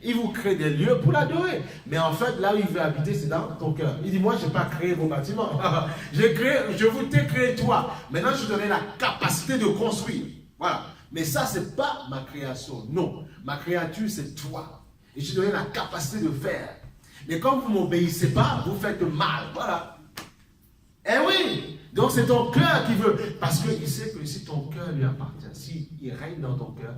Il vous crée des lieux pour l'adorer. Mais en fait, là où il veut habiter, c'est dans ton cœur. Il dit, moi, je n'ai pas créé vos bâtiments. Je vous t'ai créé toi. Maintenant, je te donne la capacité de construire. Voilà. Mais ça, ce n'est pas ma création. Non. Ma créature, c'est toi. Et je te donne la capacité de faire. Mais comme vous ne m'obéissez pas, vous faites mal. Voilà. Eh oui. Donc, c'est ton cœur qui veut. Parce qu'il sait que si ton cœur lui appartient, s'il règne dans ton cœur,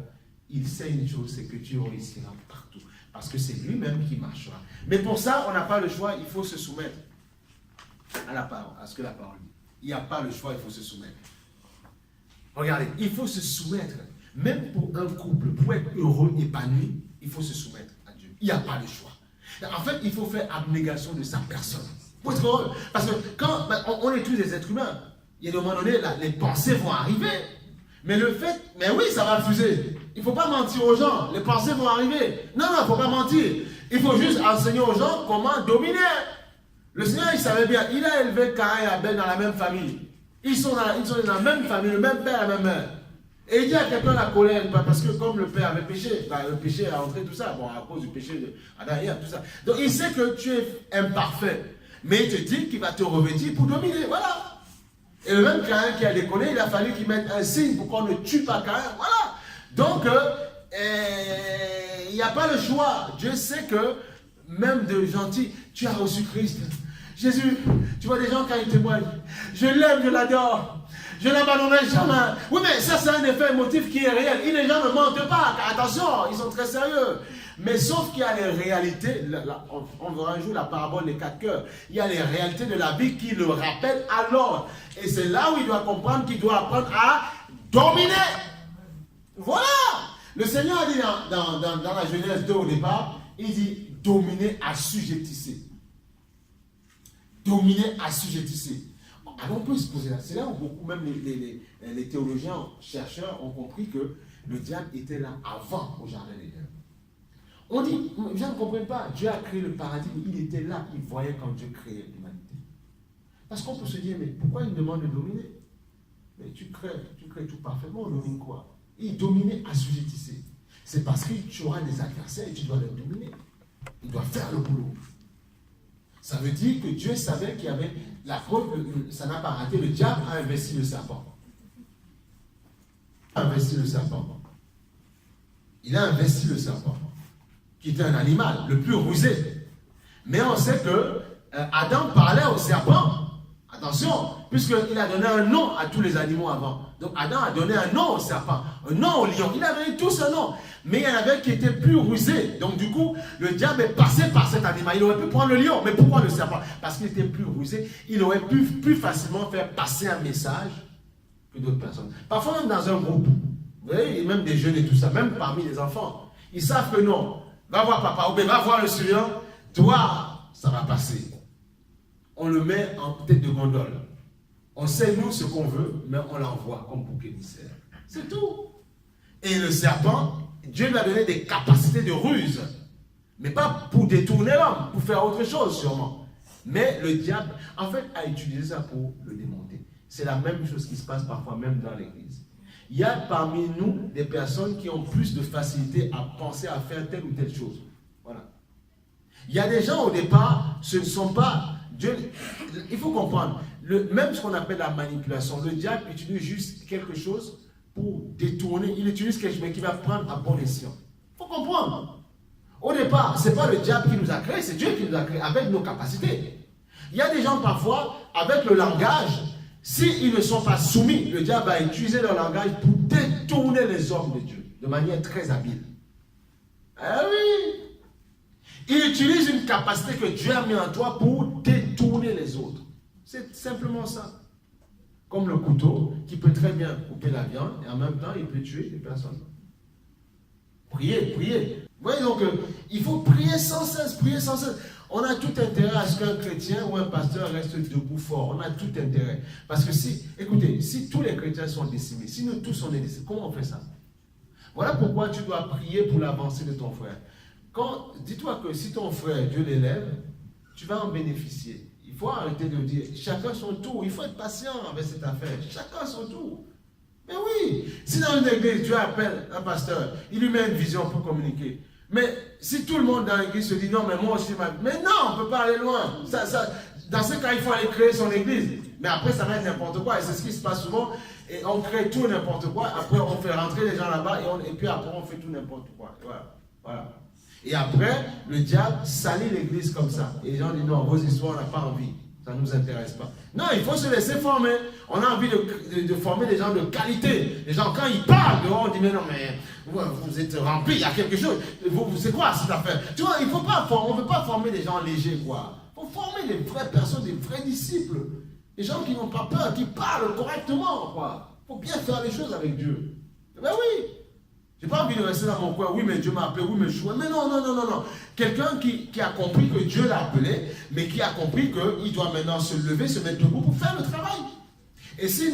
il sait une chose, c'est que tu réussiras partout. Parce que c'est lui-même qui marchera. Mais pour ça, on n'a pas le choix, il faut se soumettre à la parole, à ce que la parole dit. Il n'y a pas le choix, il faut se soumettre. Regardez, il faut se soumettre. Même pour un couple, pour être heureux, épanoui, il faut se soumettre à Dieu. Il n'y a pas le choix. En fait, il faut faire abnégation de sa personne. Pour être heureux. Parce que quand on est tous des êtres humains, il y a des moments donnés, là, les pensées vont arriver. Mais le fait, mais oui, ça va fuser. Il ne faut pas mentir aux gens. Les pensées vont arriver. Non, il ne faut pas mentir. Il faut juste enseigner aux gens comment dominer. Le Seigneur, il savait bien. Il a élevé Caïn et Abel dans la même famille. Ils sont dans la même famille, le même père, la même mère. Et il dit à quelqu'un la colère, parce que comme le père avait péché, le péché a entré tout ça, bon, à cause du péché d'Adam et Ève, tout ça. Donc il sait que tu es imparfait. Mais il te dit qu'il va te revêtir pour dominer. Voilà. Et le même Caïn qui a déconné, il a fallu qu'il mette un signe pour qu'on ne tue pas Caïn. Voilà. Donc, il n'y a pas le choix. Dieu sait que même de gentils, tu as reçu Christ. Jésus, tu vois des gens quand ils témoignent. Je l'aime, je l'adore. Je ne l'abandonnerai jamais. Oui, mais ça, c'est un effet émotif qui est réel. Et les gens ne mentent pas. Attention, ils sont très sérieux. Mais sauf qu'il y a les réalités, on verra un jour la parabole des 4 cœurs, il y a les réalités de la vie qui le rappellent à l'ordre. Et c'est là où il doit comprendre qu'il doit apprendre à dominer. Voilà. Le Seigneur a dit dans la Genèse 2 au départ, il dit dominer, assujettissez. Dominer, assujettissez. Alors on peut se poser là. C'est là où beaucoup, même les théologiens, chercheurs ont compris que le diable était là avant au jardin d'Éden. On dit, les gens ne comprennent pas, Dieu a créé le paradis, mais il était là, il voyait quand Dieu créait l'humanité. Parce qu'on peut se dire, mais pourquoi il me demande de dominer? Mais tu crées tout parfaitement, on domine quoi? Il dominait, assujettissé. C'est parce que tu auras des adversaires et tu dois les dominer. Il doit faire le boulot. Ça veut dire que Dieu savait qu'il y avait la preuve, ça n'a pas raté, le diable a investi le serpent. Il a investi le serpent. Il a investi le serpent, qui était un animal, le plus rusé. Mais on sait que Adam parlait au serpent. Attention, puisqu'il a donné un nom à tous les animaux avant. Donc Adam a donné un nom au serpent, un nom au lion. Il a donné tous un nom. Mais il y en avait qui étaient plus rusés. Donc du coup, le diable est passé par cet animal. Il aurait pu prendre le lion. Mais pourquoi le serpent? Parce qu'il était plus rusé. Il aurait pu plus facilement faire passer un message que d'autres personnes. Parfois même dans un groupe, vous voyez, même des jeunes et tout ça, même parmi les enfants, ils savent que non. Va voir papa, ou bien va voir le suivant. Toi, ça va passer. On le met en tête de gondole. On sait nous ce qu'on veut, mais on l'envoie comme bouc émissaire. C'est tout. Et le serpent, Dieu lui a donné des capacités de ruse. Mais pas pour détourner l'homme, pour faire autre chose sûrement. Mais le diable, en fait, a utilisé ça pour le démonter. C'est la même chose qui se passe parfois même dans l'église. Il y a parmi nous des personnes qui ont plus de facilité à penser à faire telle ou telle chose. Voilà. Il y a des gens au départ, ce ne sont pas... Dieu, il faut comprendre, même ce qu'on appelle la manipulation, le diable utilise juste quelque chose pour détourner, il utilise quelque chose qui va prendre à bon escient. Il faut comprendre. Au départ, ce n'est pas le diable qui nous a créés, c'est Dieu qui nous a créés avec nos capacités. Il y a des gens parfois, avec le langage, s'ils ne sont pas soumis, le diable va utiliser leur langage pour détourner les hommes de Dieu, de manière très habile. Ah oui! Il utilise une capacité que Dieu a mis en toi pour détourner les autres. C'est simplement ça. Comme le couteau qui peut très bien couper la viande et en même temps il peut tuer des personnes. Priez, priez. Vous voyez donc, il faut prier sans cesse, prier sans cesse. On a tout intérêt à ce qu'un chrétien ou un pasteur reste debout fort. On a tout intérêt. Parce que si, écoutez, si tous les chrétiens sont décimés, si nous tous on est décimés, comment on fait ça? Voilà pourquoi tu dois prier pour l'avancée de ton frère. Dis-toi que si ton frère, Dieu l'élève, tu vas en bénéficier. Il faut arrêter de dire, chacun son tour. Il faut être patient avec cette affaire. Chacun son tour. Mais oui, si dans une église, tu appelles un pasteur, il lui met une vision pour communiquer. Mais si tout le monde dans l'église se dit non, mais moi aussi, mais non, on ne peut pas aller loin. Dans ce cas, il faut aller créer son église. Mais après, ça va être n'importe quoi. Et c'est ce qui se passe souvent. Et on crée tout n'importe quoi. Après, on fait rentrer les gens là-bas. Et puis après, on fait tout n'importe quoi. Voilà. Et après, le diable salit l'église comme ça. Et les gens disent non, vos histoires, on n'a pas envie. Ça ne nous intéresse pas. Non, il faut se laisser former. On a envie de former des gens de qualité. Les gens, quand ils parlent, on dit mais non, mais vous êtes remplis, il y a quelque chose. C'est quoi cette affaire? Tu vois, on ne veut pas former des gens légers, quoi. Il faut former des vraies personnes, des vrais disciples. Des gens qui n'ont pas peur, qui parlent correctement, quoi. Il faut bien faire les choses avec Dieu. Ben oui. Je n'ai pas envie de rester dans mon coin. Oui, mais Dieu m'a appelé. Oui, mais je suis. Mais non. Quelqu'un qui a compris que Dieu l'a appelé, mais qui a compris qu'il doit maintenant se lever, se mettre debout pour faire le travail. Et si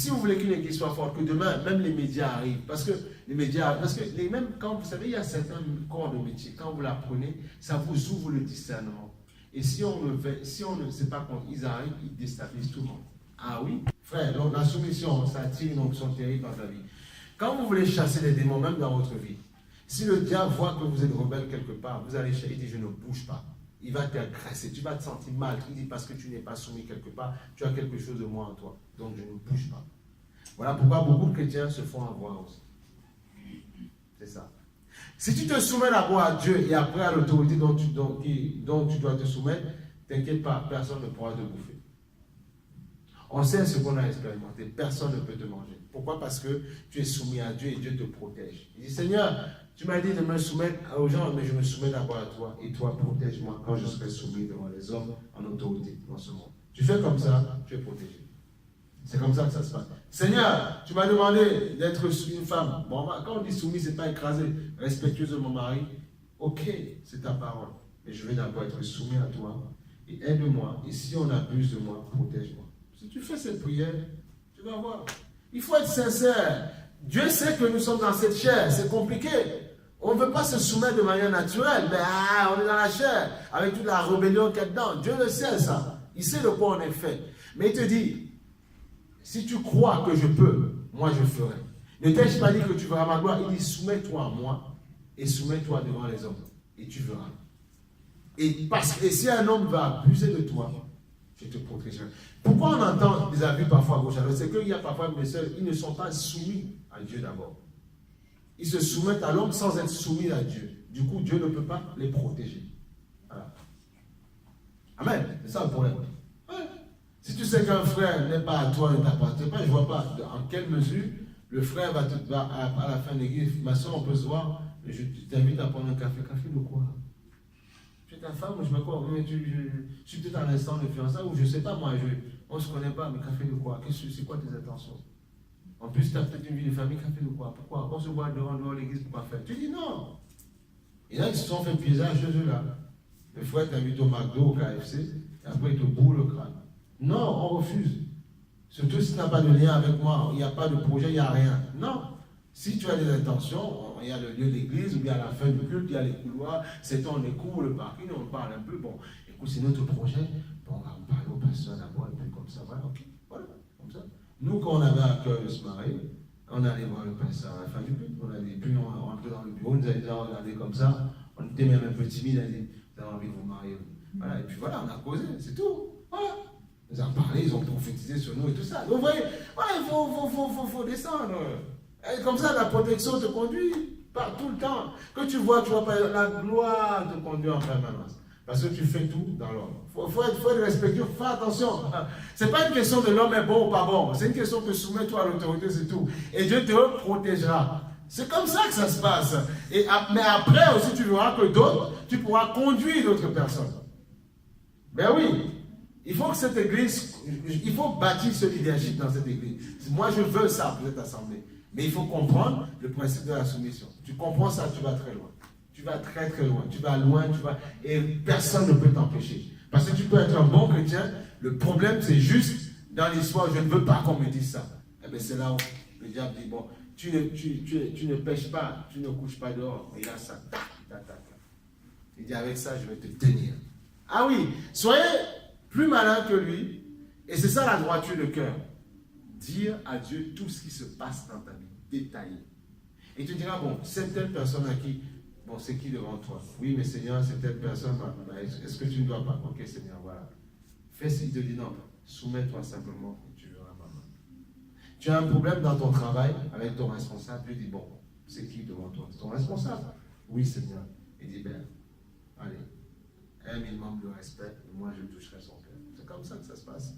vous voulez qu'une église soit forte, que demain, même les médias arrivent, parce que même quand vous savez, il y a certains corps de métier, quand vous l'apprenez, ça vous ouvre le discernement. Et si on ne sait pas quand ils arrivent, ils déstabilisent tout le monde. Ah oui? Frère, donc la soumission, ça attire une onction terrible dans ta vie. Quand vous voulez chasser les démons, même dans votre vie, si le diable voit que vous êtes rebelle quelque part, vous allez chercher, il dit je ne bouge pas. Il va t'agresser, tu vas te sentir mal. Il dit parce que tu n'es pas soumis quelque part, tu as quelque chose de moi en toi. Donc je ne bouge pas. Voilà pourquoi beaucoup de chrétiens se font avoir aussi. C'est ça. Si tu te soumets d'abord à Dieu et après à l'autorité dont tu dois te soumettre, t'inquiète pas, personne ne pourra te bouffer. On sait ce qu'on a expérimenté, personne ne peut te manger. Pourquoi? Parce que tu es soumis à Dieu et Dieu te protège. Il dit, Seigneur, tu m'as dit de me soumettre aux gens, mais je me soumets d'abord à toi. Et toi, protège-moi quand je serai soumis devant les hommes en autorité dans ce monde. Tu fais comme ça, tu es protégé. C'est comme ça que ça se passe. Seigneur, tu m'as demandé d'être une femme. Bon, quand on dit soumis, ce n'est pas écraser, respectueuse de mon mari. Ok, c'est ta parole. Mais je vais d'abord être soumis à toi. Et aide-moi. Et si on abuse de moi, protège-moi. Si tu fais cette prière, tu vas voir. Il faut être sincère. Dieu sait que nous sommes dans cette chair. C'est compliqué. On ne veut pas se soumettre de manière naturelle. Mais on est dans la chair. Avec toute la rébellion qu'il y a dedans. Dieu le sait, ça. Il sait de quoi on est fait. Mais il te dit, si tu crois que je peux, moi je ferai. Ne t'ai-je pas dit que tu verras ma gloire? Il dit, soumets-toi à moi et soumets-toi devant les hommes. Et tu verras. Et si un homme va abuser de toi, je te protégerai. Pourquoi on entend des abus parfois à gauche à droite? C'est qu'il y a parfois des sœurs, ils ne sont pas soumis à Dieu d'abord. Ils se soumettent à l'homme sans être soumis à Dieu. Du coup, Dieu ne peut pas les protéger. Voilà. Amen. C'est ça le problème. Ouais. Si tu sais qu'un frère n'est pas à toi, ne t'appartient pas, je ne vois pas en quelle mesure le frère va à la fin de l'église. Ma soeur, on peut se voir, je t'invite à prendre un café. Café de quoi? Tu es ta femme, je me crois, mais je suis peut-être à l'instant de fiançailles, ou je ne sais pas, moi, on ne se connaît pas, mais café de quoi? C'est quoi tes intentions? En plus, tu as peut-être une vie de famille, café de quoi? Pourquoi? On se voit devant l'église, pourquoi faire? Tu dis non. Et là, ils se sont fait piégeage chez eux là. Le frère t'invite au McDo, au KFC, et après il te bourre le crâne. Non, on refuse. Surtout si tu n'as pas de lien avec moi, il n'y a pas de projet, il n'y a rien. Non. Si tu as des intentions, il y a le lieu de l'église, ou bien à la fin du culte, il y a les couloirs, c'est ton écoute, le parking, on parle un peu. Bon, écoute, c'est notre projet. Bon, on va parler au pasteur d'abord, et puis comme ça, voilà, ok. Voilà, comme ça. Nous, quand on avait à cœur de se marier, on allait voir le pasteur à la fin du culte. Puis on rentrait dans le bureau, on nous avait déjà regardé comme ça. On était même un peu timide, on a dit, vous avez envie de vous marier. Voilà, et puis voilà, on a causé, c'est tout. Voilà. Ils ont parlé, ils ont prophétisé sur nous et tout ça. Donc vous voyez, voilà, il faut descendre. Et comme ça, la protection te conduit par tout le temps. Que tu vois pas, la gloire te conduit en permanence. Parce que tu fais tout dans l'ordre. Il faut être respectueux, fais attention. Ce n'est pas une question de l'homme est bon ou pas bon. C'est une question que soumets-toi à l'autorité, c'est tout. Et Dieu te protégera. C'est comme ça que ça se passe. Mais après aussi, tu verras que d'autres, tu pourras conduire d'autres personnes. Ben oui. Il faut que cette église, il faut bâtir ce leadership dans cette église. Moi, je veux ça pour cette assemblée. Mais il faut comprendre le principe de la soumission. Tu comprends ça, tu vas très loin. Tu vas très très loin. Tu vas loin, et personne ne peut t'empêcher. Parce que tu peux être un bon chrétien. Le problème, c'est juste dans l'histoire, je ne veux pas qu'on me dise ça. Eh bien, c'est là où le diable dit, bon, tu ne pêches pas, tu ne couches pas dehors. Et là, ça, tac. Il dit, avec ça, je vais te tenir. Ah oui, soyez plus malin que lui. Et c'est ça la droiture de cœur. Dire à Dieu tout ce qui se passe dans ta vie, détaillé. Et tu diras, bon, cette telle personne à qui Bon, c'est qui devant toi? Oui, mais Seigneur, c'est telle personne. Est-ce que tu ne dois pas? Ok, Seigneur, voilà. Fais ce qu'il te dit, non. Soumets-toi simplement et tu verras maman. Tu as un problème dans ton travail avec ton responsable, lui dit, bon, c'est qui devant toi? C'est ton responsable? Oui, Seigneur. Il dit, ben, allez, un minimum de respect, et moi je toucherai son cœur. C'est comme ça que ça se passe.